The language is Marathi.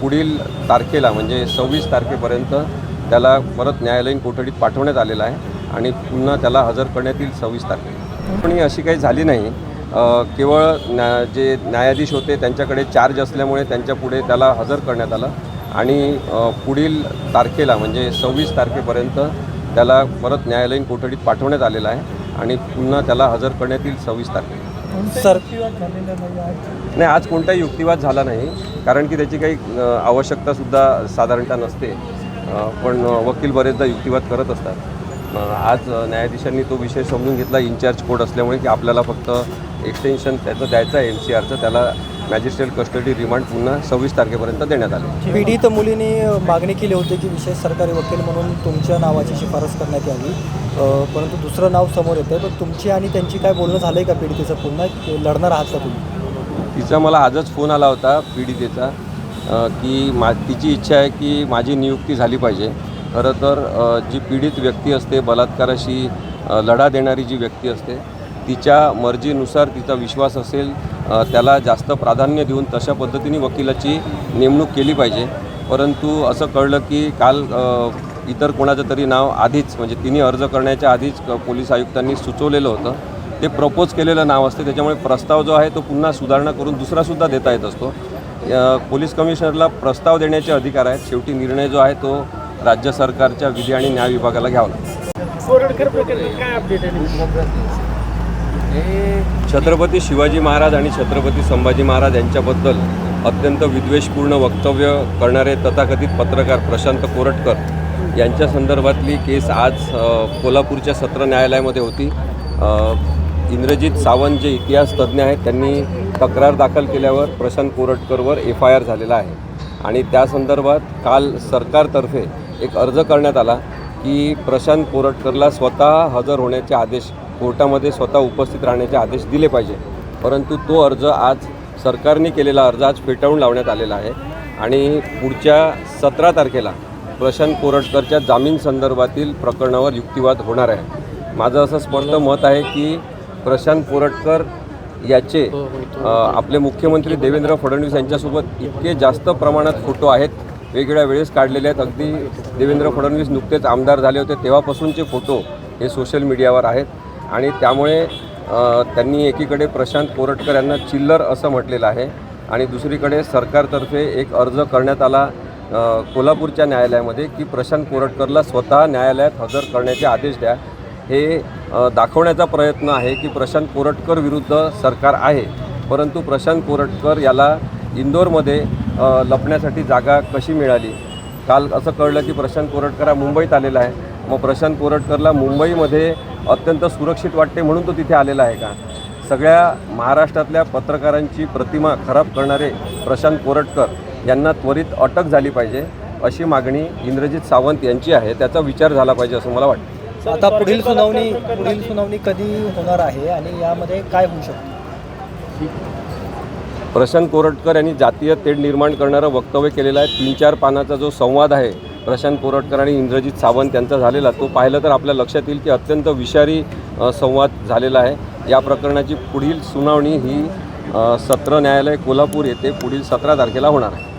पुढील तारखेला म्हणजे 26 तारखेपर्यंत त्याला परत न्यायालयीन कोठडीत पाठवण्यात आलेला आहे आणि पुन्हा त्याला हजर करण्यात येईल 26 तारखेला. पण अशी काही झाली नाही. केवळ जे न्यायाधीश होते त्यांच्याकडे चार्ज असल्यामुळे त्यांच्यापुढे त्याला हजर करण्यात आलं आणि पुढील तारखेला म्हणजे 26 तारखेपर्यंत त्याला परत न्यायालयीन कोठडीत पाठवण्यात आलेला आहे आणि पुन्हा त्याला हजर करण्यात येईल 26 तारखेला. नाही, आज कोणताही युक्तिवाद झाला नाही, कारण की त्याची काही आवश्यकतासुद्धा साधारणतः नसते. पण वकील बरेचदा युक्तिवाद करत असतात. आज न्यायाधीशांनी तो विषय समजून घेतला इन्चार्ज कोर्ट असल्यामुळे की आपल्याला फक्त एक्सटेन्शन त्याचं द्यायचं आहे MCRचं. त्याला मॅजिस्ट्रेट कस्टडी रिमांड पुन्हा 26 तारखेपर्यंत देण्यात आले. पीडित मुलीने मागणी केली होती की विशेष सरकारी वकील म्हणून तुमच्या नावाची शिफारस करण्यात यावी, परंतु दुसरं नाव समोर येतं आहे. पण तुमची आणि त्यांची काय बोलणं झालं आहे का पीडितेचं? पुन्हा लढणार आहात का तुम्ही? तिचा मला आजच फोन आला होता पीडितेचा की तिची इच्छा आहे की माझी नियुक्ती झाली पाहिजे. खरं तर जी पीडित व्यक्ती असते, बलात्काराशी लढा देणारी जी व्यक्ती असते, तिच्या मर्जीनुसार तिचा विश्वास असेल त्याला जास्त प्राधान्य देऊन तशा पद्धतीने वकिलाची नेमणूक केली पाहिजे. परंतु असं कळलं की काल इतर कोणाचं तरी नाव आधीच म्हणजे तिने अर्ज करण्याच्या आधीच पोलीस आयुक्तांनी सुचवलेलं होतं. ते प्रपोज केलेलं नाव असते, त्याच्यामुळे प्रस्ताव जो आहे तो पुन्हा सुधारणा करून दुसरासुद्धा देता येत असतो. पोलीस कमिशनरला प्रस्ताव देण्याचे अधिकार आहेत. शेवटी निर्णय जो आहे तो राज्य सरकारच्या विधी आणि न्याय विभागाला घ्यावा लागतो. छत्रपती शिवाजी महाराज आणि छत्रपती संभाजी महाराज यांच्याबद्दल अत्यंत विद्वेषपूर्ण वक्तव्य करणारे तथाकथित पत्रकार प्रशांत कोरटकर यांच्या संदर्भातली केस आज कोल्हापूरच्या सत्र न्यायालयामध्ये होती. इंद्रजित सावंत जे इतिहास तज्ज्ञ आहेत त्यांनी तक्रार दाखल केल्यावर प्रशांत कोरटकरवर FIR झालेला आहे आणि त्या संदर्भात काल सरकारतर्फे एक अर्ज करण्यात आला की प्रशांत कोरटकरला स्वतः हजर होण्याचे आदेश, कोर्टामध्ये स्वतः उपस्थित राहण्याचे आदेश दिले पाहिजे. परंतु तो अर्ज आज सरकारने केलेला अर्ज आज फेटाळून लावण्यात आलेला आहे आणि पुढच्या 17 तारखेला प्रशांत कोरटकरच्या जामीन संदर्भातील प्रकरणावर युक्तिवाद होणार आहे. माझं असं स्पष्ट मत आहे की प्रशांत कोरटकर याचे आपले मुख्यमंत्री देवेंद्र फडणवीस यांच्यासोबत इतके जास्त प्रमाणात फोटो आहेत, वेगवेगळ्या वेळेस काढलेले आहेत. अगदी देवेंद्र फडणवीस नुकतेच आमदार झाले होते तेव्हापासूनचे फोटो हे सोशल मीडियावर आहेत आणि त्यामुळे त्यांनी एकीकडे प्रशांत कोरटकर यांना चिल्लर असं म्हटलेलं आहे आणि दुसरीकडे सरकारतर्फे एक अर्ज करण्यात आला कोल्हापूरच्या न्यायालयामध्ये की प्रशांत कोरटकरला स्वतः न्यायालयात हजर करण्याचे आदेश द्या. हे दाखवण्याचा प्रयत्न आहे की प्रशांत कोरटकर विरुद्ध सरकार आहे, परंतु प्रशांत कोरटकर याला इंदोरमध्ये लपण्यासाठी जागा कशी मिळाली? काल असं कळलं की प्रशांत कोरटकर हा मुंबईत आलेला आहे. मग प्रशांत कोरटकरला मुंबईमध्ये अत्यंत सुरक्षित वाटते म्हणून तो तिथे आलेला आहे का? सगळ्या महाराष्ट्रातल्या पत्रकारांची प्रतिमा खराब करणारे प्रशांत कोरटकर यांना त्वरित अटक झाली पाहिजे अशी मागणी इंद्रजित सावंत यांची आहे. त्याचा विचार झाला पाहिजे असं मला वाटतं. आता पुढील सुनावणी कधी होणार आहे आणि यामध्ये काय होऊ शकतं? प्रशांत कोरटकर यांनी जातीय तेढ निर्माण करणारं वक्तव्य केलेलं आहे. 3-4 पानाचा जो संवाद आहे प्रशांत कोरटकर आणि इंद्रजित सावंत यांचा झालेला, तो पाहिलं तर आपल्या लक्षात येईल की अत्यंत विषारी संवाद झालेला आहे. या प्रकरणाची पुढील सुनावणी ही सत्र न्यायालय कोल्हापूर येथे पुढील 17 तारखेला होणार आहे.